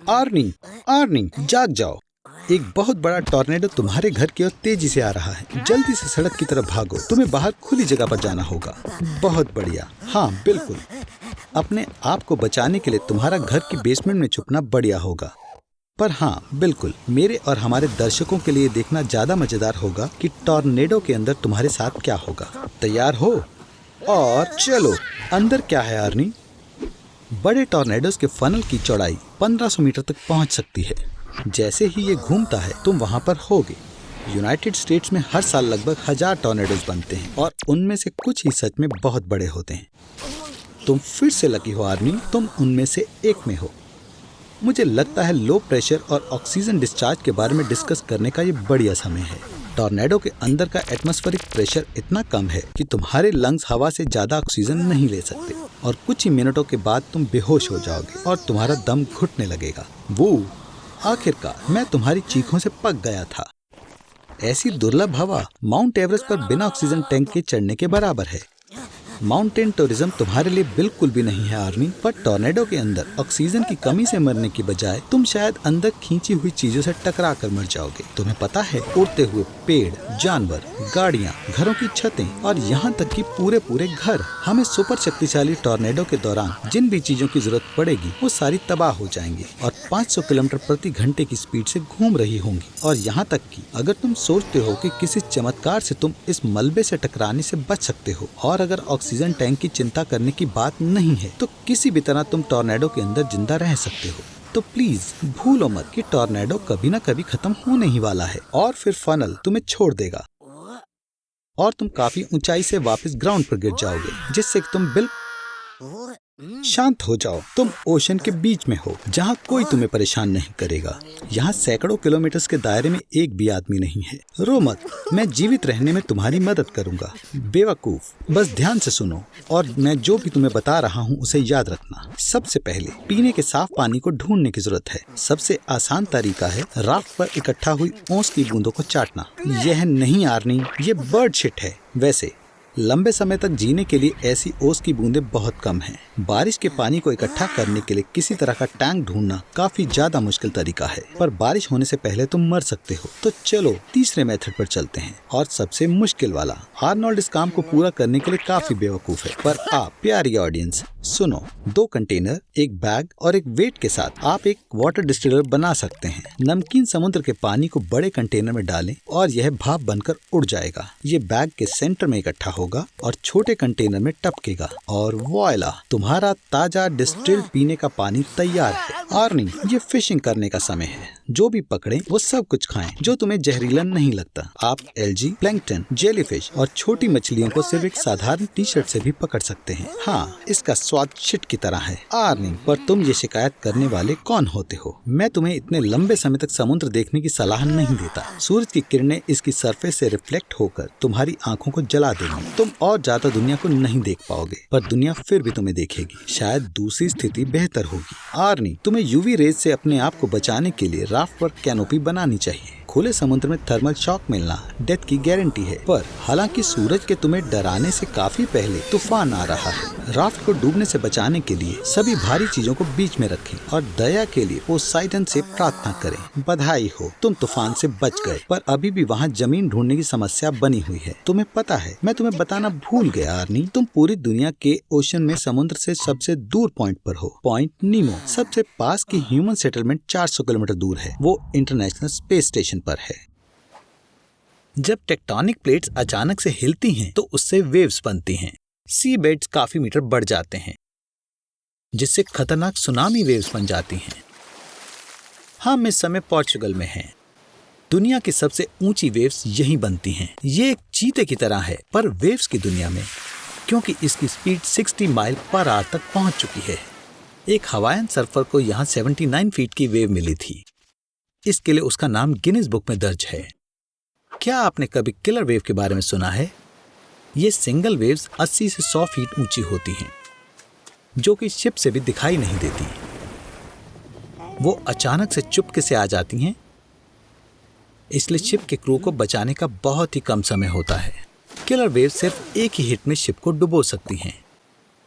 Arnie, Arnie, जाग जाओ। एक बहुत बड़ा टॉर्नेडो तुम्हारे घर की ओर तेजी से आ रहा है। जल्दी से सड़क की तरफ भागो। तुम्हें बाहर खुली जगह पर जाना होगा। बहुत बढ़िया। हाँ बिल्कुल। अपने आप को बचाने के लिए तुम्हारा घर की बेसमेंट में छुपना बढ़िया होगा। पर हाँ बिल्कुल, मेरे और हमारे दर्शकों के लिए देखना ज्यादा मजेदार होगा कि टॉर्नेडो के अंदर तुम्हारे साथ क्या होगा। तैयार हो? और चलो। अंदर क्या है आर्नी? बड़े टॉर्नेडोज के फनल की चौड़ाई 1500 मीटर तक पहुंच सकती है। जैसे ही ये घूमता है तुम वहां पर होगे। यूनाइटेड स्टेट्स में हर साल लगभग 1000 टॉर्नेडोज बनते हैं और उनमें से कुछ ही सच में बहुत बड़े होते हैं। तुम फिर से लकी हो आर्मी, तुम उनमें से एक में हो। मुझे लगता है लो प्रेशर और ऑक्सीजन डिस्चार्ज के बारे में डिस्कस करने का ये बढ़िया समय है। टॉर्नेडो के अंदर का एटमॉस्फेरिक प्रेशर इतना कम है कि तुम्हारे लंग्स हवा से ज्यादा ऑक्सीजन नहीं ले सकते और कुछ ही मिनटों के बाद तुम बेहोश हो जाओगे और तुम्हारा दम घुटने लगेगा। वो आखिरकार मैं तुम्हारी चीखों से पक गया था। ऐसी दुर्लभ हवा माउंट एवरेस्ट पर बिना ऑक्सीजन टैंक के चढ़ने के बराबर है। माउंटेन टूरिज्म तुम्हारे लिए बिल्कुल भी नहीं है आर्मी, पर टॉर्नेडो के अंदर ऑक्सीजन की कमी से मरने की बजाय तुम शायद अंदर खींची हुई चीजों से टकरा कर मर जाओगे। तुम्हें पता है, उड़ते हुए पेड़, जानवर, गाड़ियाँ, घरों की छतें और यहाँ तक कि पूरे पूरे घर, हमें सुपर शक्तिशाली टॉर्नेडो के दौरान जिन भी चीजों की जरूरत पड़ेगी वो सारी तबाह हो जाएंगी और 500 किलोमीटर प्रति घंटे की स्पीड से घूम रही होंगी। और यहाँ तक कि अगर तुम सोचते हो कि किसी चमत्कार से तुम इस मलबे से टकराने से बच सकते हो और अगर ऑक्सीजन टैंक की चिंता करने की बात नहीं है तो किसी भी तरह तुम टॉर्नेडो के अंदर जिंदा रह सकते हो। तो प्लीज भूलो मत कि टॉर्नेडो कभी ना कभी खत्म होने ही वाला है और फिर फनल तुम्हें छोड़ देगा और तुम काफी ऊंचाई से वापस ग्राउंड पर गिर जाओगे, जिससे तुम बिल्कुल शांत हो जाओ। तुम ओशन के बीच में हो जहाँ कोई तुम्हें परेशान नहीं करेगा। यहाँ सैकड़ों किलोमीटर के दायरे में एक भी आदमी नहीं है। रो मत, मैं जीवित रहने में तुम्हारी मदद करूंगा। बेवकूफ, बस ध्यान से सुनो और मैं जो भी तुम्हें बता रहा हूँ उसे याद रखना। सबसे पहले पीने के साफ पानी को ढूंढने की जरूरत है। सबसे आसान तरीका है राफ्ट पर इकट्ठा हुई ओस की बूंदों को चाटना। यह नहीं आर्नी, ये बर्ड शिट है। वैसे लंबे समय तक जीने के लिए ऐसी ओस की बूंदें बहुत कम हैं। बारिश के पानी को इकट्ठा करने के लिए किसी तरह का टैंक ढूंढना काफी ज्यादा मुश्किल तरीका है, पर बारिश होने से पहले तुम मर सकते हो। तो चलो तीसरे मेथड पर चलते हैं और सबसे मुश्किल वाला। आर्नोल्ड इस काम को पूरा करने के लिए काफी बेवकूफ है, पर आप प्यारी ऑडियंस सुनो। 2 कंटेनर, एक बैग और एक वेट के साथ आप एक वाटर डिस्टिलर बना सकते हैं। नमकीन समुद्र के पानी को बड़े कंटेनर में डालें और यह भाप बनकर उड़ जाएगा। ये बैग के सेंटर में इकट्ठा होगा और छोटे कंटेनर में टपकेगा और वॉयला, तुम्हारा ताजा डिस्टिल्ड पीने का पानी तैयार है। आर्नी, ये फिशिंग करने का समय है। जो भी पकड़ें वो सब कुछ खाएं जो तुम्हें जहरीला नहीं लगता। आप एल्गी, प्लैंकटन, जेलीफिश और छोटी मछलियों को सिर्फ एक साधारण टी शर्ट से भी पकड़ सकते हैं। हाँ, इसका स्वाद शिट की तरह है। आर्नी, पर तुम ये शिकायत करने वाले कौन होते हो? मैं तुम्हें इतने लंबे समय तक समुद्र देखने की सलाह नहीं देता। सूरज की किरणें इसकी सरफेस से रिफ्लेक्ट होकर तुम्हारी आंखों को जला देंगी। तुम और ज्यादा दुनिया को नहीं देख पाओगे, पर दुनिया फिर भी तुम्हें देखेगी। शायद दूसरी स्थिति बेहतर होगी। आर्नी, तुम्हें यूवी रेज से अपने आप को बचाने के लिए राफ्ट पर कैनोपी बनानी चाहिए। खुले समुद्र में थर्मल शॉक मिलना डेथ की गारंटी है, पर हालांकि सूरज के तुम्हें डराने से काफी पहले तूफान आ रहा है। राफ्ट को डूबने से बचाने के लिए सभी भारी चीजों को बीच में रखें और दया के लिए पोसाइडन से प्रार्थना करें। बधाई हो, तुम तूफान से बच गए, पर अभी भी वहाँ जमीन ढूंढने की समस्या बनी हुई है। तुम्हें पता है, मैं तुम्हें बताना भूल गया आर्नी, तुम पूरी दुनिया के ओशन में समुद्र से सबसे दूर पॉइंट पर हो। पॉइंट नीमो। सबसे पास की ह्यूमन सेटलमेंट 400 किलोमीटर दूर है। वो इंटरनेशनल स्पेस स्टेशन पर है। जब टेक्टोनिक प्लेट्स अचानक से हिलती हैं तो उससे वेव्स बनती हैं। सी बेड्स काफी मीटर बढ़ जाते हैं, जिससे खतरनाक सुनामी वेव्स बन जाती हैं। हम इस समय पोर्चुगल में हैं। दुनिया की सबसे ऊंची वेव्स यहीं बनती हैं। ये एक चीते की तरह है, पर वेव्स की दुनिया में, क्योंकि इसकी स्पीड 60 माइल पर आवर तक पहुंच चुकी है। एक हवाईयन सर्फर को यहाँ 79 फीट की वेव मिली थी। इसके लिए उसका नाम गिनीज बुक में दर्ज है। क्या आपने कभी किलर वेव के बारे में सुना है? ये सिंगल वेव्स 80 से 100 फीट ऊंची होती हैं, जो कि शिप से भी दिखाई नहीं देती। वो अचानक से चुपके से आ जाती हैं, इसलिए शिप के क्रू को बचाने का बहुत ही कम समय होता है। किलर वेव सिर्फ एक ही हिट में शिप को डुबो सकती हैं।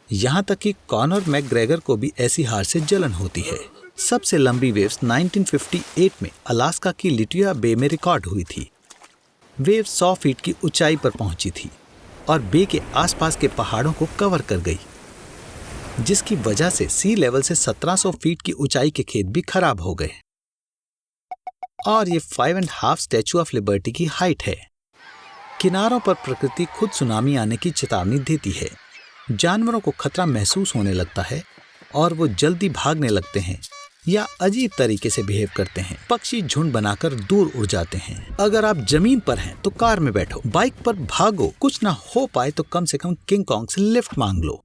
यहाँ तक कि कॉनर मैकग्रेगर को भी ऐसी हार से जलन होती है। सबसे लंबी वेव्स 1958 में अलास्का की लिटुया बे में रिकॉर्ड हुई थी। वेव 100 फीट की ऊंचाई पर पहुंची थी और बे के आसपास के पहाड़ों को कवर कर गई, जिसकी वजह से सी लेवल से 1700 फीट की ऊंचाई के खेत भी खराब हो गए। और ये 5.5 स्टैचू ऑफ लिबर्टी की हाइट है। किनारों पर प्रकृति खुद सुनामी आने की चेतावनी देती है। जानवरों को खतरा महसूस होने लगता है और वो जल्दी भागने लगते हैं या अजीब तरीके से बिहेव करते हैं। पक्षी झुंड बनाकर दूर उड़ जाते हैं। अगर आप जमीन पर हैं तो कार में बैठो, बाइक पर भागो, कुछ ना हो पाए तो कम से कम किंग कॉन्ग से लिफ्ट मांग लो।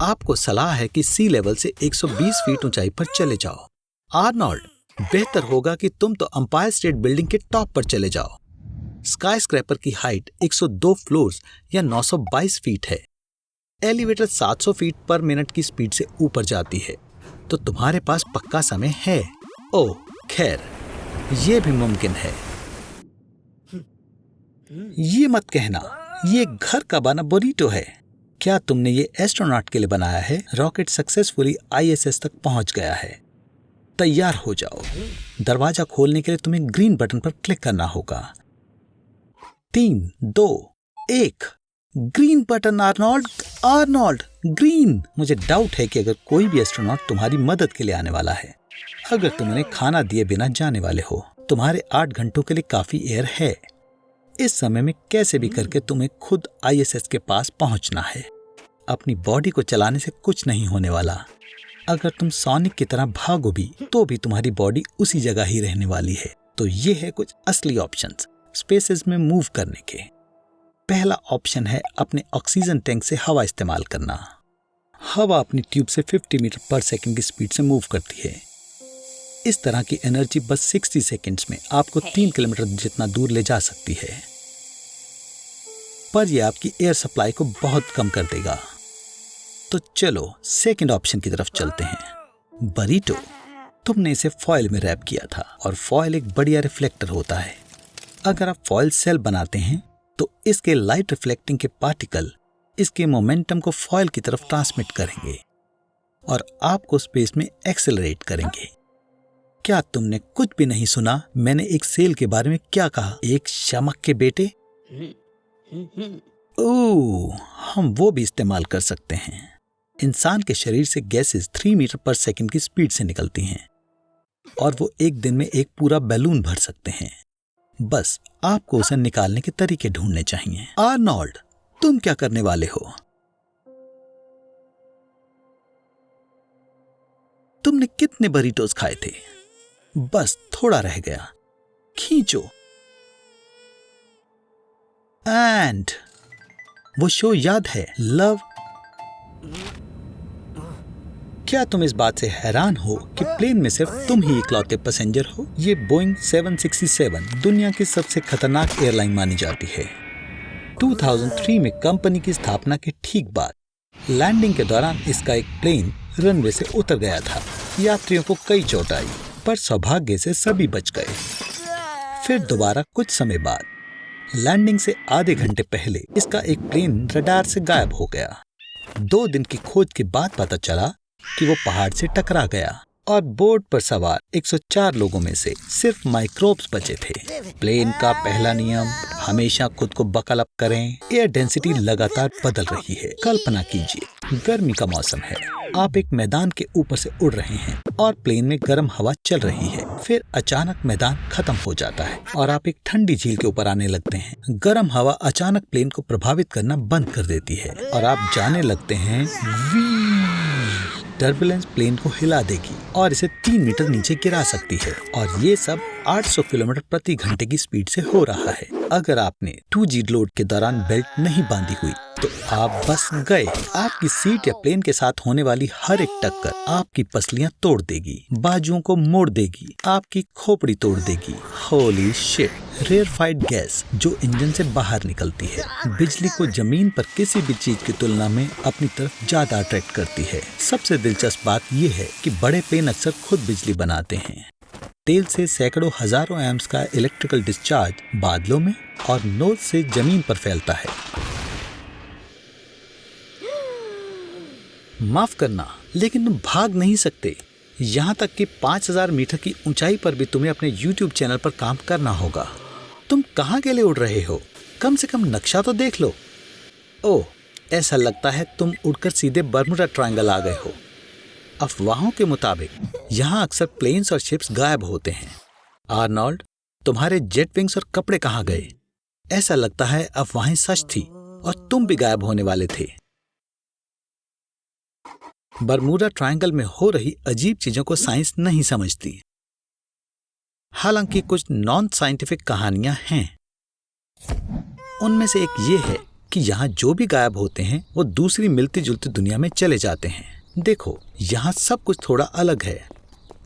आपको सलाह है कि सी लेवल से 120 फीट ऊंचाई पर चले जाओ। आर्नोल्ड, बेहतर होगा कि तुम तो एम्पायर स्टेट बिल्डिंग के टॉप पर चले जाओ। स्काई स्क्रैपर की हाइट 102 फ्लोर्स या 922 फीट है। एलिवेटर 700 फीट पर मिनट की स्पीड से ऊपर जाती है, तो तुम्हारे पास पक्का समय है। ओह खैर, ये भी मुमकिन है। ये मत कहना ये घर का बना बुरीटो है। क्या तुमने ये एस्ट्रोनॉट के लिए बनाया है? रॉकेट सक्सेसफुली ISS तक पहुंच गया है। तैयार हो जाओ। दरवाजा खोलने के लिए तुम्हें ग्रीन बटन पर क्लिक करना होगा। 3, 2, 1 green button. Arnold, Arnold, green. मुझे डाउट है कि अगर कोई भी एस्ट्रोनॉट तुम्हारी मदद के लिए आने वाला है। अगर तुम उन्हें खाना दिए बिना जाने वाले हो, तुम्हारे 8 घंटों के लिए काफी एयर है। इस समय में कैसे भी करके तुम्हें खुद ISS के पास पहुंचना है। अपनी बॉडी को चलाने से कुछ नहीं होने वाला। अगर तुम सोनिक की तरह भागो भी तो भी तुम्हारी बॉडी उसी जगह ही रहने वाली है। तो ये है कुछ असली ऑप्शंस स्पेसेस में मूव करने के। पहला ऑप्शन है अपने ऑक्सीजन टैंक से हवा इस्तेमाल करना। हवा अपनी ट्यूब से 50 मीटर पर सेकंड की स्पीड से मूव करती है। इस तरह की एनर्जी बस 60 सेकंड्स में आपको 3 किलोमीटर जितना दूर ले जा सकती है, पर यह आपकी एयर सप्लाई को बहुत कम कर देगा। तो चलो सेकंड ऑप्शन की तरफ चलते हैं। बरीटो, तुमने इसे फॉयल में रैप किया था और फॉयल एक बढ़िया रिफ्लेक्टर होता है। अगर आप फॉयल सेल बनाते हैं तो इसके लाइट रिफ्लेक्टिंग के पार्टिकल इसके मोमेंटम को फॉयल की तरफ ट्रांसमिट करेंगे और आपको स्पेस में एक्सेलरेट करेंगे। क्या तुमने कुछ भी नहीं सुना? मैंने एक सेल के बारे में क्या कहा? एक शामक के बेटे। ओह, हम वो भी इस्तेमाल कर सकते हैं। इंसान के शरीर से गैसेस 3 मीटर पर सेकंड की स्पीड से निकलती हैं और वो एक दिन में एक पूरा बैलून भर सकते हैं। बस आपको उसे निकालने के तरीके ढूंढने चाहिए। आर्नोल्ड, तुम क्या करने वाले हो? तुमने कितने बरीटोस खाए थे? बस थोड़ा रह गया। खींचो। एंड वो शो याद है, लव? क्या तुम इस बात से हैरान हो कि प्लेन में सिर्फ तुम ही इकलौते पैसेंजर हो? ये बोइंग 767 दुनिया की सबसे खतरनाक एयरलाइन मानी जाती है। 2003 में कंपनी की स्थापना के ठीक बाद लैंडिंग के दौरान इसका एक प्लेन रनवे से उतर गया था। यात्रियों को कई चोट आई, पर सौभाग्य से सभी बच गए। फिर दोबारा कुछ समय बाद लैंडिंग से आधे घंटे पहले इसका एक प्लेन रडार से गायब हो गया। 2 दिन की खोज के बाद पता चला कि वो पहाड़ से टकरा गया और बोर्ड पर सवार 104 लोगों में से सिर्फ माइक्रोब्स बचे थे। प्लेन का पहला नियम, हमेशा खुद को बकल अप करें। एयर डेंसिटी लगातार बदल रही है। कल्पना कीजिए, गर्मी का मौसम है, आप एक मैदान के ऊपर से उड़ रहे हैं और प्लेन में गर्म हवा चल रही है। फिर अचानक मैदान खत्म हो जाता है और आप एक ठंडी झील के ऊपर आने लगते हैं। गर्म हवा अचानक प्लेन को प्रभावित करना बंद कर देती है और आप जाने लगते हैं। टर्बुलेंस प्लेन को हिला देगी और इसे 3 मीटर नीचे गिरा सकती है और ये सब 800 किलोमीटर प्रति घंटे की स्पीड से हो रहा है। अगर आपने 2G लोड के दौरान बेल्ट नहीं बांधी हुई तो आप बस गए। आपकी सीट या प्लेन के साथ होने वाली हर एक टक्कर आपकी पसलियां तोड़ देगी, बाजुओं को मोड़ देगी, आपकी खोपड़ी तोड़ देगी। Holy shit! रेयरफाइड गैस जो इंजन से बाहर निकलती है, बिजली को जमीन पर किसी भी चीज की तुलना में अपनी तरफ ज्यादा अट्रैक्ट करती है। सबसे दिलचस्प बात यह है कि बड़े प्लेन अक्सर खुद बिजली बनाते हैं। तेल से सैकड़ों हजारों एम्प्स का इलेक्ट्रिकल डिस्चार्ज बादलों में और नोज से जमीन पर फैलता है। माफ करना, लेकिन तुम भाग नहीं सकते। यहाँ तक कि 5000 मीटर की ऊंचाई पर भी तुम्हें अपने YouTube चैनल पर काम करना होगा। तुम कहाँ के लिए उड़ रहे हो? कम से कम नक्शा तो देख लो। ओह, ऐसा लगता है तुम उड़कर सीधे बर्मुडा ट्रायंगल आ गए हो। अफवाहों के मुताबिक यहाँ अक्सर प्लेन्स और शिप्स गायब होते हैं। आर्नोल्ड, तुम्हारे जेट विंग्स और कपड़े कहाँ गए? ऐसा लगता है अफवाहें सच थी और तुम भी गायब होने वाले थे। बर्मुडा ट्रायंगल में हो रही अजीब चीजों को साइंस नहीं समझती। हालांकि कुछ नॉन साइंटिफिक कहानियां हैं। उनमें से एक ये है कि यहाँ जो भी गायब होते हैं वो दूसरी मिलती जुलती दुनिया में चले जाते हैं। देखो, यहाँ सब कुछ थोड़ा अलग है।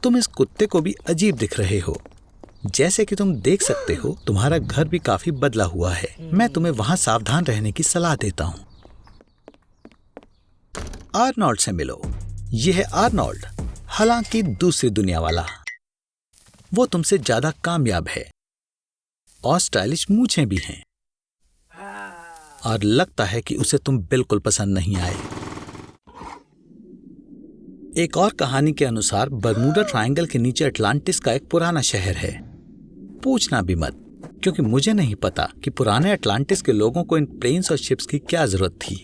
तुम इस कुत्ते को भी अजीब दिख रहे हो। जैसे कि तुम देख सकते हो, तुम्हारा घर भी काफी बदला हुआ है। मैं तुम्हें वहां सावधान रहने की सलाह देता हूँ। आर्नोल्ड से मिलो। यह है आर्नोल्ड, हालांकि दूसरी दुनिया वाला। वो तुमसे ज्यादा कामयाब है और स्टाइलिश मूछें भी हैं, और लगता है कि उसे तुम बिल्कुल पसंद नहीं आए। एक और कहानी के अनुसार बर्मुडा ट्रायंगल के नीचे अटलांटिस का एक पुराना शहर है। पूछना भी मत, क्योंकि मुझे नहीं पता कि पुराने अटलांटिस के लोगों को इन प्लेन्स और शिप्स की क्या जरूरत थी।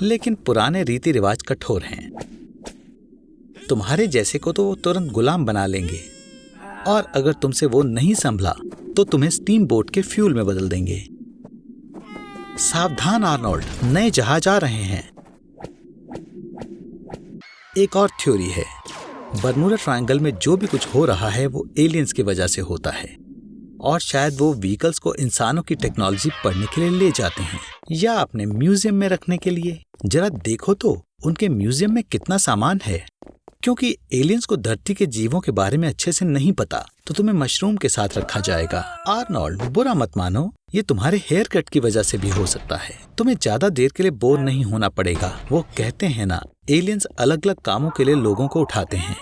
लेकिन पुराने रीति रिवाज कठोर हैं। तुम्हारे जैसे को तो वो तुरंत गुलाम बना लेंगे, और अगर तुमसे वो नहीं संभला तो तुम्हें स्टीम बोट के फ्यूल में बदल देंगे। सावधान आर्नोल्ड, नए जहाज आ रहे हैं। एक और थ्योरी है, बर्मुडा ट्रायंगल में जो भी कुछ हो रहा है वो एलियंस की वजह से होता है, और शायद वो व्हीकल्स को इंसानों की टेक्नोलॉजी पढ़ने के लिए ले जाते हैं या अपने म्यूजियम में रखने के लिए। जरा देखो तो उनके म्यूजियम में कितना सामान है। क्योंकि एलियंस को धरती के जीवों के बारे में अच्छे से नहीं पता, तो तुम्हें मशरूम के साथ रखा जाएगा। आर्नोल्ड, बुरा मत मानो, ये तुम्हारे हेयर कट की वजह से भी हो सकता है। तुम्हें ज्यादा देर के लिए बोर नहीं होना पड़ेगा। वो कहते हैं ना, एलियंस अलग अलग कामों के लिए लोगों को उठाते हैं।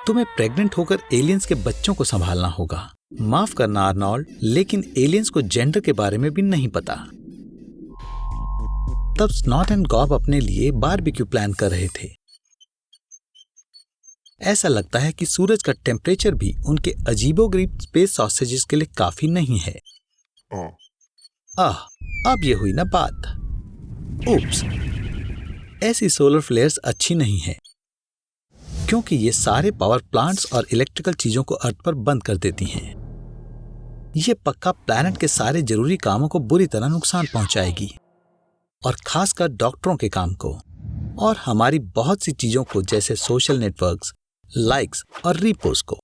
तुम्हें प्रेग्नेंट होकर एलियंस के बच्चों को संभालना होगा। माफ करना आर्नोल्ड, लेकिन एलियंस को जेंडर के बारे में भी नहीं पता। तब स्नॉट एंड गॉब अपने लिए बारबेक्यू प्लान कर रहे थे। ऐसा लगता है कि सूरज का टेम्परेचर भी उनके अजीबोगरीब स्पेस सॉसेजेस के लिए काफी नहीं है। अब ये हुई ना बात। उप्स, ऐसी सोलर फ्लेयर्स अच्छी नहीं है, क्योंकि ये सारे पावर प्लांट्स और इलेक्ट्रिकल चीजों को अर्थ पर बंद कर देती हैं। ये पक्का प्लैनेट के सारे जरूरी कामों को बुरी तरह नुकसान पहुंचाएगी, और खासकर डॉक्टरों के काम को, और हमारी बहुत सी चीजों को, जैसे सोशल नेटवर्क्स, लाइक्स और रीपोस्ट को।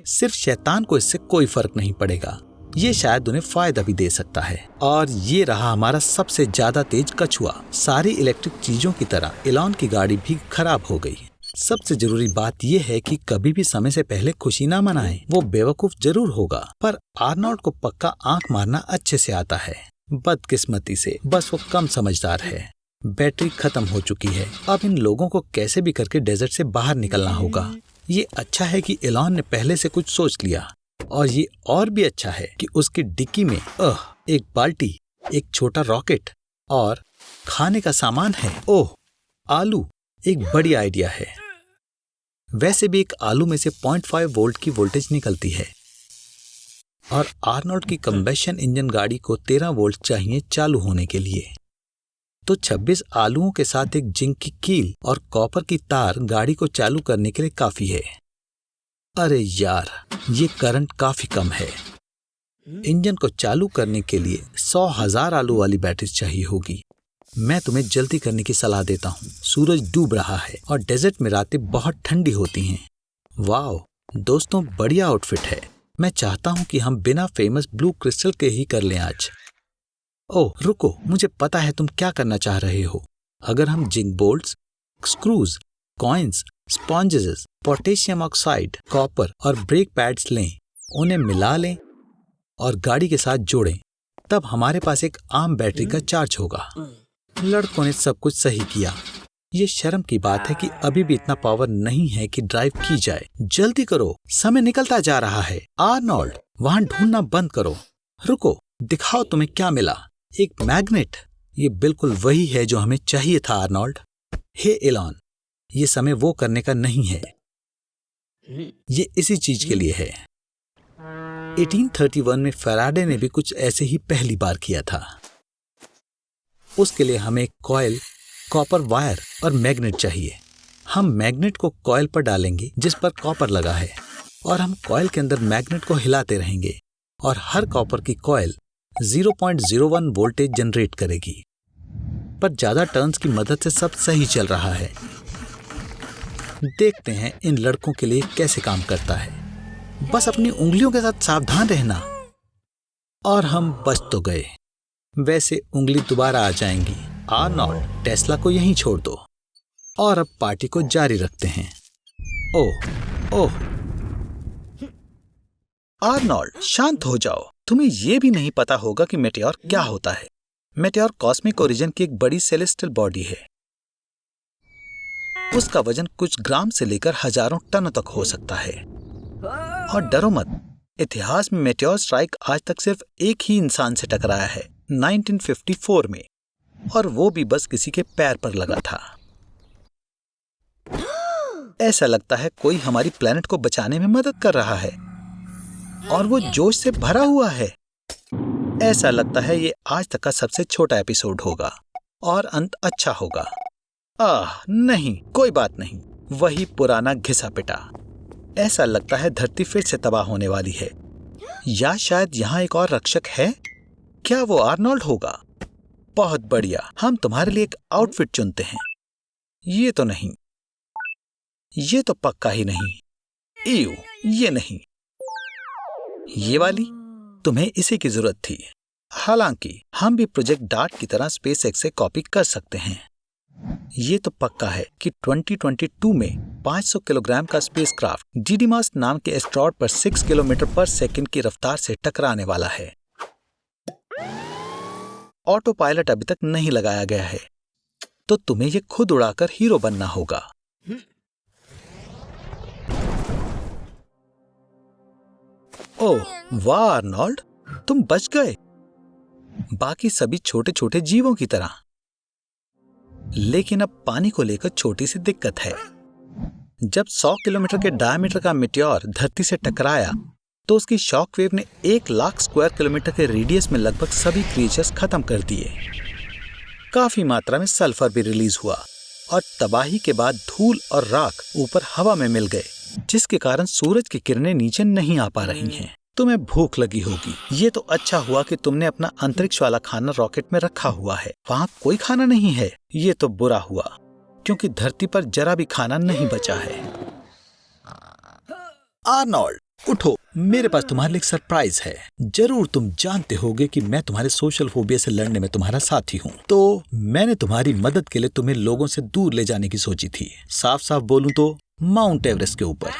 सिर्फ शैतान को इससे कोई फर्क नहीं पड़ेगा। ये शायद उन्हें फायदा भी दे सकता है। और ये रहा हमारा सबसे ज्यादा तेज कछुआ। सारी इलेक्ट्रिक चीजों की तरह एलॉन की गाड़ी भी खराब हो गई। सबसे जरूरी बात यह है कि कभी भी समय से पहले खुशी ना मनाएं। वो बेवकूफ जरूर होगा, पर आर्नोल्ड को पक्का आंख मारना अच्छे से आता है। बदकिस्मती से बस वो कम समझदार है। बैटरी खत्म हो चुकी है। अब इन लोगों को कैसे भी करके डेजर्ट से बाहर निकलना होगा। ये अच्छा है कि एलॉन ने पहले से कुछ सोच लिया, और ये और भी अच्छा है कि उसकी डिक्की में एक बाल्टी, एक छोटा रॉकेट और खाने का सामान है। ओह, आलू एक बड़ी आइडिया है। वैसे भी एक आलू में से 0.5 वोल्ट की वोल्टेज निकलती है, और आर्नोल्ड की कंबेशन इंजन गाड़ी को 13 वोल्ट चाहिए चालू होने के लिए। तो 26 आलूओं के साथ एक जिंक की कील और कॉपर की तार गाड़ी को चालू करने के लिए काफी है। अरे यार, ये करंट काफी कम है। इंजन को चालू करने के लिए 100,000 आलू वाली बैटरी चाहिए होगी। मैं तुम्हें जल्दी करने की सलाह देता हूँ। सूरज डूब रहा है और डेजर्ट में रातें बहुत ठंडी होती हैं। वाह दोस्तों, बढ़िया आउटफिट है। मैं चाहता हूँ कि हम बिना फेमस ब्लू क्रिस्टल के ही कर लें आज। ओह रुको, मुझे पता है तुम क्या करना चाह रहे हो। अगर हम zinc bolts, screws, coins, sponges, potassium oxide, copper और ब्रेक पैड्स लें, उन्हें मिला लें और गाड़ी के साथ जोड़ें, तब हमारे पास एक आम बैटरी का चार्ज होगा। लड़कों ने सब कुछ सही किया। ये शर्म की बात है कि अभी भी इतना पावर नहीं है कि ड्राइव की जाए। जल्दी करो, समय निकलता जा रहा है। आर्नोल्ड, वहां ढूंढना बंद करो। रुको, दिखाओ तुम्हें क्या मिला। एक मैग्नेट। ये बिल्कुल वही है जो हमें चाहिए था आर्नोल्ड। हे एलॉन, ये समय वो करने का नहीं है, ये इसी चीज के लिए है। 1831 में फैराडे ने भी कुछ ऐसे ही पहली बार किया था। उसके लिए हमें कॉइल, कॉपर वायर और मैग्नेट चाहिए। हम मैग्नेट को कॉइल पर डालेंगे जिस पर कॉपर लगा है, और हम कॉइल के अंदर मैग्नेट को हिलाते रहेंगे और हर कॉपर की कॉइल 0.01 वोल्टेज जनरेट करेगी। पर ज्यादा टर्न्स की मदद से सब सही चल रहा है। देखते हैं इन लड़कों के लिए कैसे काम करता है। बस अपनी उंगलियों के साथ सावधान रहना। और हम बच तो गए। वैसे उंगली दोबारा आ जाएंगी। आर्नोल्ड, टेस्ला को यहीं छोड़ दो। और अब पार्टी को जारी रखते हैं। ओह, आर्नोल्ड, शांत हो जाओ। तुम्हें यह भी नहीं पता होगा कि मेटेओर क्या होता है। मेटेओर कॉस्मिक ओरिजिन की एक बड़ी सेलेस्टियल बॉडी है। उसका वजन कुछ ग्राम से लेकर हजारों टनों तक हो सकता है। और डरो मत, इतिहास में मेटेओर स्ट्राइक आज तक सिर्फ एक ही इंसान से टकराया है, 1954 में, और वो भी बस किसी के पैर पर लगा था। ऐसा लगता है कोई हमारी प्लेनेट को बचाने में मदद कर रहा है, और वो जोश से भरा हुआ है। ऐसा लगता है ये आज तक का सबसे छोटा एपिसोड होगा और अंत अच्छा होगा। नहीं, कोई बात नहीं, वही पुराना घिसा पिटा। ऐसा लगता है धरती फिर से तबाह होने वाली है, या शायद यहाँ एक और रक्षक है। क्या वो आर्नोल्ड होगा? बहुत बढ़िया, हम तुम्हारे लिए एक आउटफिट चुनते हैं। ये तो नहीं, ये तो पक्का ही नहीं। ये नहीं, ये वाली, तुम्हें इसी की जरूरत थी। हालांकि हम भी प्रोजेक्ट डार्ट की तरह स्पेसएक्स से कॉपी कर सकते हैं। ये तो पक्का है कि 2022 में 500 किलोग्राम का स्पेसक्राफ्ट डिडिमास नाम के एस्ट्रॉयड पर 6 किलोमीटर पर सेकंड की रफ्तार से टकराने वाला है। ऑटो पायलट अभी तक नहीं लगाया गया है, तो तुम्हें ये खुद उड़ाकर हीरो बनना होगा। ओह वाह आर्नोल्ड, तुम बच गए, बाकी सभी छोटे छोटे जीवों की तरह। लेकिन अब पानी को लेकर छोटी सी दिक्कत है। जब 100 किलोमीटर के डायमीटर का मेटेओर धरती से टकराया तो उसकी शॉक वेव ने 1 लाख स्क्वायर किलोमीटर के रेडियस में लगभग सभी क्रिएचर्स खत्म कर दिए। काफी मात्रा में सल्फर भी रिलीज हुआ और तबाही के बाद धूल और राख ऊपर हवा में मिल गए, जिसके कारण सूरज की किरणें नीचे नहीं आ पा रही हैं। तुम्हें भूख लगी होगी। ये तो अच्छा हुआ कि तुमने अपना अंतरिक्ष वाला खाना रॉकेट में रखा हुआ है। वहाँ कोई खाना नहीं है। ये तो बुरा हुआ, क्योंकि धरती पर जरा भी खाना नहीं बचा है। आर्नोल्ड, उठो, मेरे पास तुम्हारे लिए एक सरप्राइज है। जरूर तुम जानते होगे कि मैं तुम्हारे सोशल फोबिया से लड़ने में तुम्हारा साथी हूँ, तो मैंने तुम्हारी मदद के लिए तुम्हें लोगों से दूर ले जाने की सोची थी। साफ साफ बोलूं तो माउंट एवरेस्ट के ऊपर।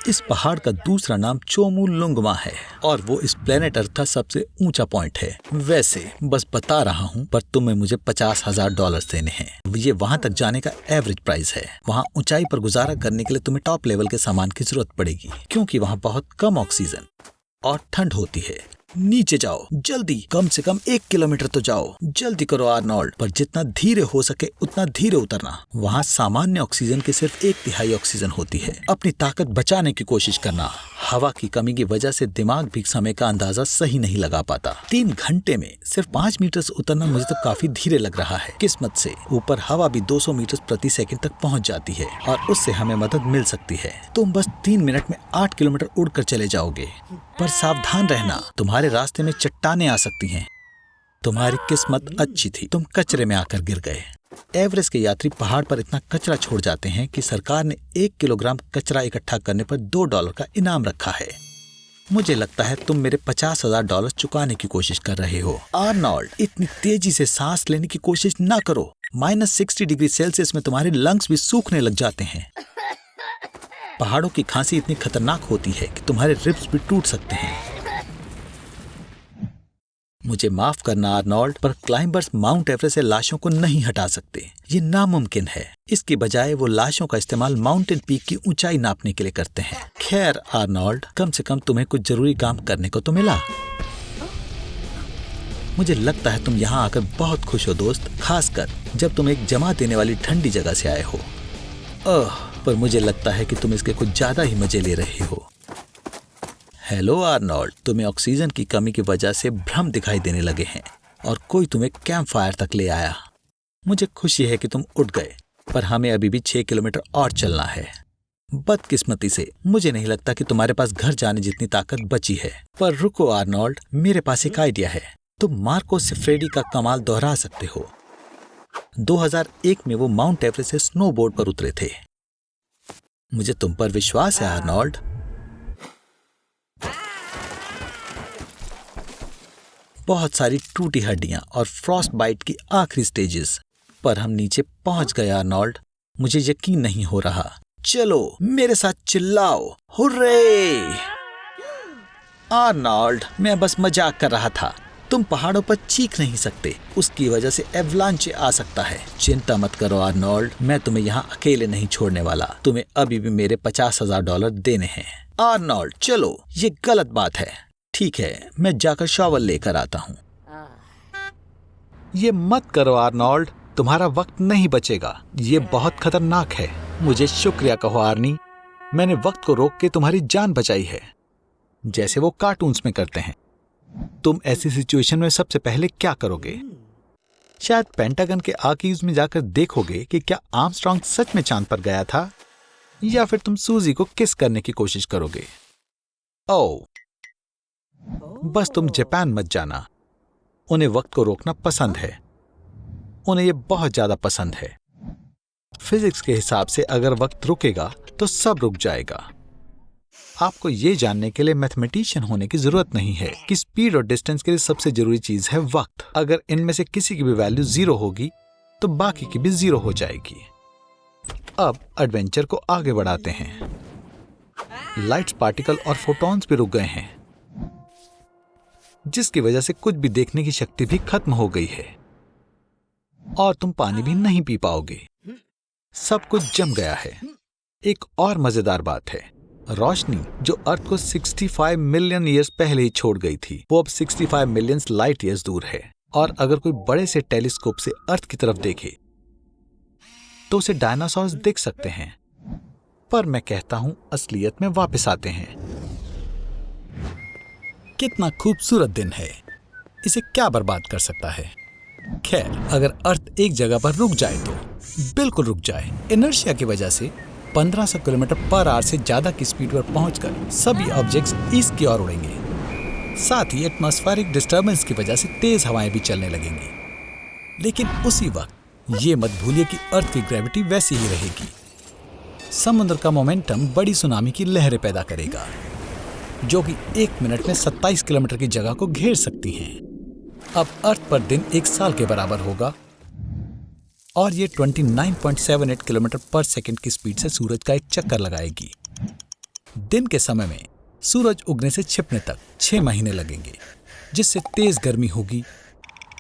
इस पहाड़ का दूसरा नाम चोमुलुंगमा है और वो इस प्लेनेट अर्थ का सबसे ऊंचा पॉइंट है। वैसे बस बता रहा हूँ, पर तुम्हें मुझे $50,000 देने हैं। ये वहाँ तक जाने का एवरेज प्राइस है। वहाँ ऊंचाई पर गुजारा करने के लिए तुम्हें टॉप लेवल के सामान की जरूरत पड़ेगी, क्योंकि वहाँ बहुत कम ऑक्सीजन और ठंड होती है। नीचे जाओ जल्दी, कम से कम 1 किलोमीटर तो जाओ। जल्दी करो आर्नोल्ड, पर जितना धीरे हो सके उतना धीरे उतरना। वहाँ सामान्य ऑक्सीजन की सिर्फ 1/3 ऑक्सीजन होती है। अपनी ताकत बचाने की कोशिश करना। हवा की कमी की वजह से दिमाग भी समय का अंदाजा सही नहीं लगा पाता। 3 घंटे में सिर्फ 5 मीटर उतरना मुझे तो काफी धीरे लग रहा है। किस्मत से ऊपर हवा भी 200 मीटर प्रति सेकंड तक पहुँच जाती है और उससे हमें मदद मिल सकती है। तुम बस 3 मिनट में 8 किलोमीटर उड़कर चले जाओगे, पर सावधान रहना, तुम्हारे रास्ते में चट्टानें आ सकती हैं। तुम्हारी किस्मत अच्छी थी, तुम कचरे में आकर गिर गए। एवरेस्ट के यात्री पहाड़ पर इतना कचरा छोड़ जाते हैं कि सरकार ने 1 किलोग्राम कचरा इकट्ठा करने पर $2 का इनाम रखा है। मुझे लगता है तुम मेरे $50,000 चुकाने की कोशिश कर रहे हो। आर्नोल्ड, इतनी तेजी से सांस लेने की कोशिश ना करो। -60 डिग्री सेल्सियस में तुम्हारे लंग्स भी सूखने लग जाते हैं। पहाड़ों की खांसी इतनी खतरनाक होती है कि तुम्हारे रिब्स भी टूट सकते हैं। मुझे माफ करना आर्नोल्ड, पर क्लाइंबर्स माउंट एवरेस्ट से लाशों को नहीं हटा सकते। ये नामुमकिन है। इसकी बजाय वो लाशों का इस्तेमाल माउंटेन पीक की ऊंचाई नापने के लिए करते हैं। खैर आर्नोल्ड, कम से कम तुम्हें कुछ जरूरी काम करने को तो मिला। मुझे लगता है तुम यहाँ आकर बहुत खुश हो दोस्त, खासकर जब तुम एक जमा देने वाली ठंडी जगह से आए हो। पर मुझे लगता है कि तुम इसके कुछ ज्यादा ही मजे ले रहे हो। हेलो आर्नोल्ड, तुम्हें ऑक्सीजन की कमी की वजह से भ्रम दिखाई देने लगे हैं और कोई तुम्हें कैंप फायर तक ले आया। मुझे खुशी है कि तुम उठ गए, पर हमें अभी भी 6 किलोमीटर और चलना है। बदकिस्मती से मुझे नहीं लगता कि तुम्हारे पास घर जाने जितनी ताकत बची है। पर रुको आर्नोल्ड, मेरे पास एक आइडिया है। तुम मार्को सिफ्रेडी का कमाल दोहरा सकते हो। 2001 में वो माउंट एवरेस्ट से स्नोबोर्ड पर उतरे थे। मुझे तुम पर विश्वास है आर्नोल्ड। बहुत सारी टूटी हड्डियां और फ्रॉस्ट बाइट की आखिरी स्टेजेस, पर हम नीचे पहुंच गए आर्नोल्ड। मुझे यकीन नहीं हो रहा। चलो मेरे साथ चिल्लाओ, हुर्रे! आर्नोल्ड, मैं बस मजाक कर रहा था। तुम पहाड़ों पर चीख नहीं सकते, उसकी वजह से एवलांचे आ सकता है। चिंता मत करो आर्नोल्ड, मैं तुम्हें यहाँ अकेले नहीं छोड़ने वाला। तुम्हें अभी भी मेरे $50,000 देने हैं। आर्नोल्ड चलो, ये गलत बात है। ठीक है, मैं जाकर शॉवल लेकर आता हूँ। ये मत करो आर्नोल्ड, तुम्हारा वक्त नहीं बचेगा। ये बहुत खतरनाक है। मुझे शुक्रिया कहो आर्नी, मैंने वक्त को रोक के तुम्हारी जान बचाई है, जैसे वो कार्टून्स में करते हैं। तुम ऐसी सिचुएशन में सबसे पहले क्या करोगे? शायद पेंटागन के आर्काइव्स में जाकर देखोगे कि क्या आर्मस्ट्रॉन्ग सच में चांद पर गया था, या फिर तुम सूजी को किस करने की कोशिश करोगे। ओह, बस तुम जापान मत जाना। उन्हें वक्त को रोकना पसंद है, उन्हें यह बहुत ज्यादा पसंद है। फिजिक्स के हिसाब से अगर वक्त रुकेगा तो सब रुक जाएगा। आपको यह जानने के लिए मैथमेटिशियन होने की जरूरत नहीं है कि स्पीड और डिस्टेंस के लिए सबसे जरूरी चीज है वक्त। अगर इनमें से किसी की भी वैल्यू 0 होगी तो बाकी की भी 0 हो जाएगी। अब एडवेंचर को आगे बढ़ाते हैं। लाइट्स, पार्टिकल और फोटॉन्स भी रुक गए हैं, जिसकी वजह से कुछ भी देखने की शक्ति भी खत्म हो गई है और तुम पानी भी नहीं पी पाओगे। सब कुछ जम गया है। एक और मजेदार बात है, रोशनी जो अर्थ को 65 मिलियन ईयर्स पहले ही छोड़ गई थी, वो अब 65 मिलियन लाइट ईयर्स दूर है। और अगर कोई बड़े से टेलीस्कोप से अर्थ की तरफ देखे तो उसे डायनासोर्स दिख सकते हैं। पर मैं कहता हूं, असलियत में वापस आते हैं। कितना खूबसूरत दिन है, इसे क्या बर्बाद कर सकता है। खैर, अगर अर्थ एक जगह पर रुक जाए तो बिल्कुल रुक जाए। इनर्शिया की वजह से 1500 किलोमीटर पर आवर से ज्यादा की स्पीड पर पहुंचकर सभी ऑब्जेक्ट्स ईस्ट की ओर उड़ेंगे। साथ ही एटमॉस्फेरिक डिस्टर्बेंस की वजह से तेज हवाएं भी चलने लगेंगी। लेकिन उसी वक्त ये मत भूलिए कि अर्थ की ग्रेविटी वैसी ही रहेगी। समुद्र का मोमेंटम बड़ी सुनामी की लहरें पैदा करेगा, जो कि 1 मिनट में 27 किलोमीटर की जगह को घेर सकती हैं। अब अर्थ पर दिन 1 साल के बराबर होगा और ये 29.78 किलोमीटर पर सेकंड की स्पीड से सूरज का एक चक्कर लगाएगी। दिन के समय में सूरज उगने से छिपने तक 6 महीने लगेंगे, जिससे तेज गर्मी होगी,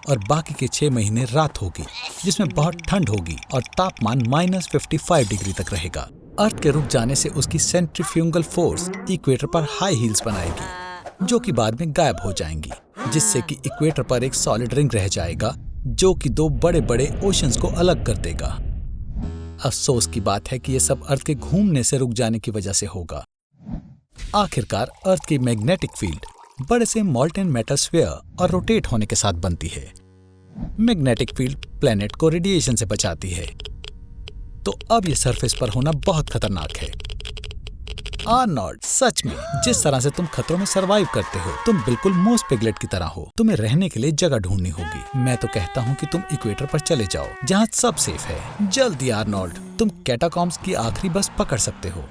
और बाकी के 6 महीने रात होगी, जिसमें बहुत ठंड होगी और तापमान -55 डिग्री तक रहेगा। अर्थ के रुक जाने से उसकी सेंट्रीफ्यूगल फोर्स इक्वेटर पर हाई हील्स बनाएगी, जो कि बाद में गायब हो जाएंगी, जिससे कि इक्वेटर पर एक सॉलिड रिंग रह जाएगा, जो कि 2 बड़े बड़े ओशंस को अलग कर देगा। अफसोस की बात है कि यह सब अर्थ के घूमने से रुक जाने की वजह से होगा। आखिरकार अर्थ की मैग्नेटिक फील्ड बड़े से मॉल्टेन मेटल स्फीयर और रोटेट होने के साथ बनती है। मैग्नेटिक फील्ड प्लैनेट को रेडिएशन से बचाती है। तो अब यह सरफेस पर होना बहुत खतरनाक है। आर्नोल्ड, सच में जिस तरह से तुम खतरों में सरवाइव करते हो, तुम बिल्कुल मोस पिगलेट की तरह हो। तुम्हें रहने के लिए जगह ढूंढनी होगी। मैं तो कहता हूँ कि तुम इक्वेटर पर चले जाओ, जहाँ सब सेफ है। जल्दी आर्नोल्ड, तुम कैटाकॉम्स की आखिरी बस पकड़ सकते हो।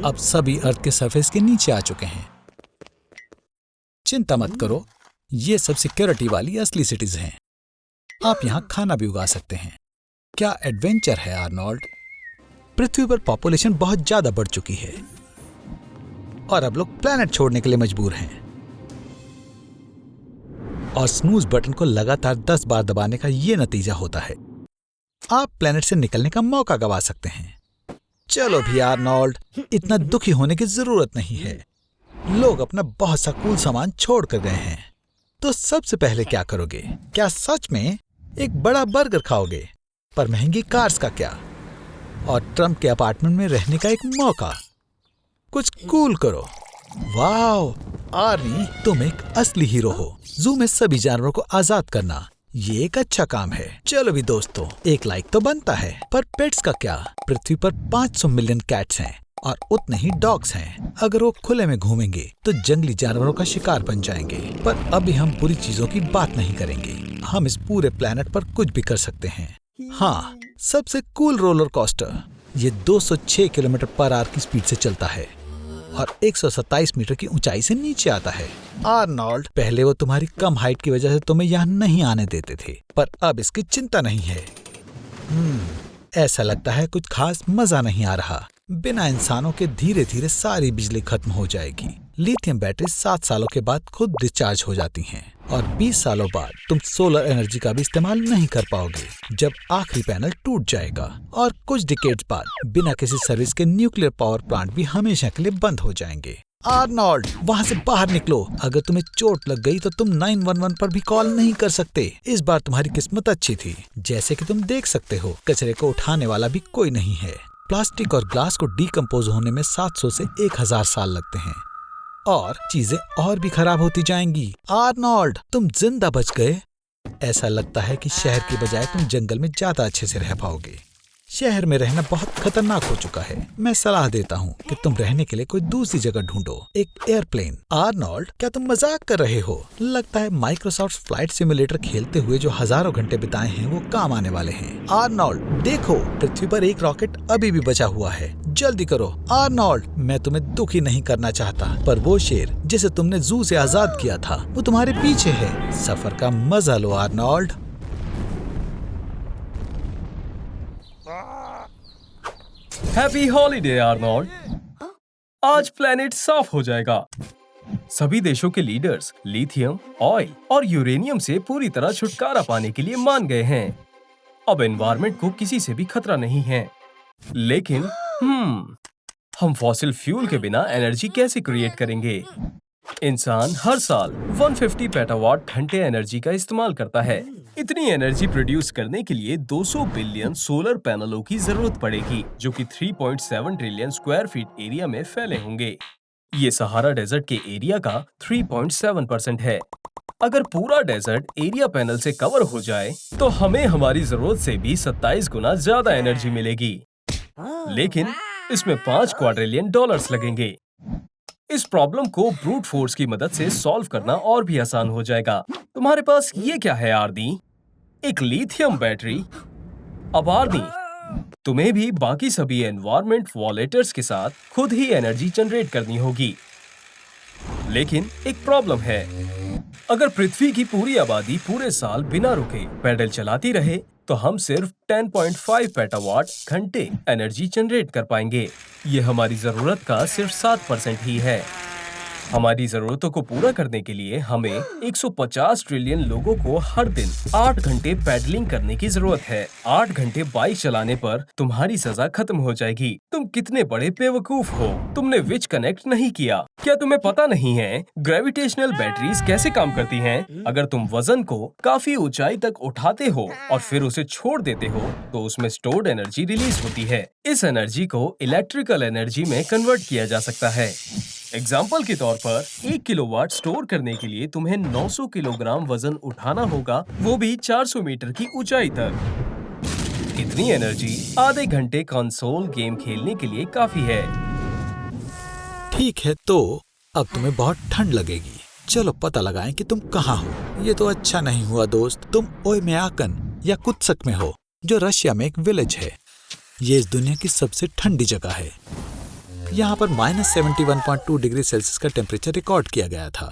अब सभी अर्थ के सरफेस के नीचे आ चुके हैं। चिंता मत करो, ये सब सिक्योरिटी वाली असली सिटीज हैं। आप यहाँ खाना भी उगा सकते हैं। क्या एडवेंचर है आर्नोल्ड। पृथ्वी पर पॉपुलेशन बहुत ज्यादा बढ़ चुकी है और अब लोग प्लेनेट छोड़ने के लिए मजबूर हैं। और स्नूज बटन को लगातार 10 बार दबाने का ये नतीजा होता है, आप प्लेनेट से निकलने का मौका गवा सकते हैं। चलो भी आर्नोल्ड, इतना दुखी होने की जरूरत नहीं है। लोग अपना बहुत सा कूल सामान छोड़ कर गए हैं। तो सबसे पहले क्या करोगे? क्या सच में एक बड़ा बर्गर खाओगे? पर महंगी कार्स का क्या? और ट्रम्प के अपार्टमेंट में रहने का एक मौका। कुछ कूल करो। वाओ आर्नी, तुम एक असली हीरो हो। जू में सभी जानवरों को आजाद करना, ये एक अच्छा काम है। चलो भी दोस्तों, एक लाइक तो बनता है। पर पेट्स का क्या? पृथ्वी पर 500 मिलियन कैट्स हैं और उतने ही डॉग्स हैं। अगर वो खुले में घूमेंगे तो जंगली जानवरों का शिकार बन जाएंगे। पर अभी हम बुरी चीजों की बात नहीं करेंगे। हम इस पूरे प्लेनेट पर कुछ भी कर सकते हैं। हाँ, सबसे कूल रोलर कोस्टर। ये 206 किलोमीटर पर आवर की स्पीड से चलता है और 127 मीटर की ऊंचाई से नीचे आता है। आर्नोल्ड, पहले वो तुम्हारी कम हाइट की वजह से तुम्हें यहाँ नहीं आने देते थे, पर अब इसकी चिंता नहीं है। ऐसा लगता है कुछ खास मजा नहीं आ रहा। बिना इंसानों के धीरे धीरे सारी बिजली खत्म हो जाएगी। लिथियम बैटरी 7 सालों के बाद खुद डिस्चार्ज हो जाती हैं और 20 सालों बाद तुम सोलर एनर्जी का भी इस्तेमाल नहीं कर पाओगे जब आखिरी पैनल टूट जाएगा। और कुछ डिकेड्स बाद बिना किसी सर्विस के न्यूक्लियर पावर प्लांट भी हमेशा के लिए बंद हो जाएंगे। आर्नोल्ड, वहाँ से बाहर निकलो। अगर तुम्हें चोट लग गई तो तुम 911 पर भी कॉल नहीं कर सकते। इस बार तुम्हारी किस्मत अच्छी थी। जैसे कि तुम देख सकते हो, कचरे को उठाने वाला भी कोई नहीं है। प्लास्टिक और ग्लास को डीकम्पोज होने में 700 से 1000 साल लगते हैं और चीजें और भी खराब होती जाएंगी। आर्नोल्ड, तुम जिंदा बच गए। ऐसा लगता है कि शहर की बजाय तुम जंगल में ज्यादा अच्छे से रह पाओगे। शहर में रहना बहुत खतरनाक हो चुका है। मैं सलाह देता हूँ कि तुम रहने के लिए कोई दूसरी जगह ढूंढो, एक एयरप्लेन। आर्नोल्ड, क्या तुम मजाक कर रहे हो? लगता है माइक्रोसॉफ्ट फ्लाइट सिमुलेटर खेलते हुए जो हजारों घंटे बिताए हैं वो काम आने वाले हैं। आर्नोल्ड, देखो, पृथ्वी पर एक रॉकेट अभी भी बचा हुआ है। जल्दी करो। आर्नोल्ड, मैं तुम्हें दुखी नहीं करना चाहता, पर वो शेर जिसे तुमने जू से आजाद किया था वो तुम्हारे पीछे है। सफर का मजा लो आर्नोल्ड। Happy holiday Arnold. आज प्लेनेट साफ हो जाएगा। सभी देशों के लीडर्स लिथियम, ऑयल और यूरेनियम से पूरी तरह छुटकारा पाने के लिए मान गए हैं। अब एनवायरनमेंट को किसी से भी खतरा नहीं है। लेकिन हम फॉसिल फ्यूल के बिना एनर्जी कैसे क्रिएट करेंगे? इंसान हर साल 150 पेटावाट घंटे एनर्जी का इस्तेमाल करता है। इतनी एनर्जी प्रोड्यूस करने के लिए 200 बिलियन सोलर पैनलों की जरूरत पड़ेगी, जो कि 3.7 ट्रिलियन स्क्वायर फीट एरिया में फैले होंगे। ये सहारा डेजर्ट के एरिया का 3.7% है। अगर पूरा डेजर्ट एरिया पैनल से कवर हो जाए तो हमें हमारी जरूरत से भी 27 गुना ज्यादा एनर्जी मिलेगी। लेकिन इसमें $5 क्वाड्रिलियन लगेंगे। इस प्रॉब्लम को ब्रूट फोर्स की मदद से सॉल्व करना और भी आसान हो जाएगा। तुम्हारे पास ये क्या है आर्नी? एक लिथियम बैटरी। अब आर्नी, तुम्हें भी बाकी सभी एनवायरनमेंट वॉलेटर्स के साथ खुद ही एनर्जी जनरेट करनी होगी। लेकिन एक प्रॉब्लम है। अगर पृथ्वी की पूरी आबादी पूरे साल बिना रुके पैडल चलाती रहे तो हम सिर्फ 10.5 पेटावाट घंटे एनर्जी जनरेट कर पाएंगे। ये हमारी जरूरत का सिर्फ 7% ही है। हमारी जरूरतों को पूरा करने के लिए हमें 150 ट्रिलियन लोगों को हर दिन 8 घंटे पैडलिंग करने की जरूरत है। 8 घंटे बाइक चलाने पर तुम्हारी सजा खत्म हो जाएगी। तुम कितने बड़े बेवकूफ हो, तुमने विच कनेक्ट नहीं किया। क्या तुम्हें पता नहीं है ग्रेविटेशनल बैटरीज कैसे काम करती हैं? अगर तुम वजन को काफी ऊंचाई तक उठाते हो और फिर उसे छोड़ देते हो तो उसमें स्टोर्ड एनर्जी रिलीज होती है। इस एनर्जी को इलेक्ट्रिकल एनर्जी में कन्वर्ट किया जा सकता है। एग्जाम्पल के तौर पर 1 किलोवाट स्टोर करने के लिए तुम्हें 900 किलोग्राम वजन उठाना होगा, वो भी 400 मीटर की ऊंचाई तक। इतनी एनर्जी आधे घंटे कंसोल गेम खेलने के लिए काफी है। ठीक है, तो अब तुम्हें बहुत ठंड लगेगी। चलो पता लगाएं कि तुम कहाँ हो। ये तो अच्छा नहीं हुआ दोस्त, तुम ओयमेयाकन या कुत्सक में हो, जो रशिया में एक विलेज है। ये इस दुनिया की सबसे ठंडी जगह है। यहाँ पर -71.2 डिग्री सेल्सियस का टेम्परेचर रिकॉर्ड किया गया था।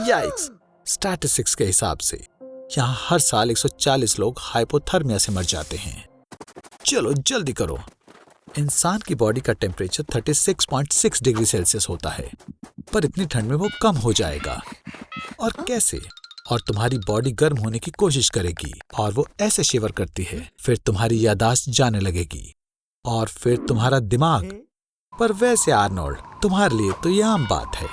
याइक्स, स्टैटिस्टिक्स के हिसाब से यहाँ हर साल 140 लोग हाइपोथर्मिया से मर जाते हैं। चलो जल्दी करो। इंसान की बॉडी का टेम्परेचर 36.6 डिग्री सेल्सियस होता है, पर इतनी ठंड में वो कम हो जाएगा। और कैसे? और तुम्हारी बॉडी गर्म होने की कोशिश करेगी और वो ऐसे शिवर करती है। फिर तुम्हारी याददाश्त जाने लगेगी और फिर तुम्हारा दिमाग। पर वैसे आर्नोल्ड, तुम्हारे लिए तो ये आम बात है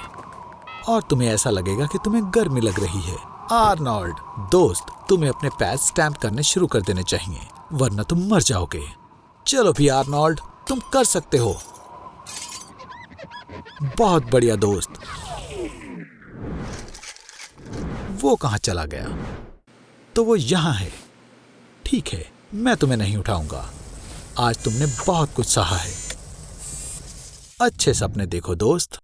और तुम्हें ऐसा लगेगा कि तुम्हें गर्मी लग रही है। आर्नोल्ड दोस्त, तुम्हें अपने पैर स्टैम्प करने शुरू कर देने चाहिए। वरना तुम मर जाओगे। चलो भी आर्नोल्ड, तुम कर सकते हो। बहुत बढ़िया दोस्त। वो कहां चला गया? तो वो यहां है। ठीक है, मैं तुम्हें नहीं उठाऊंगा। आज तुमने बहुत कुछ सहा है। अच्छे सपने देखो दोस्त।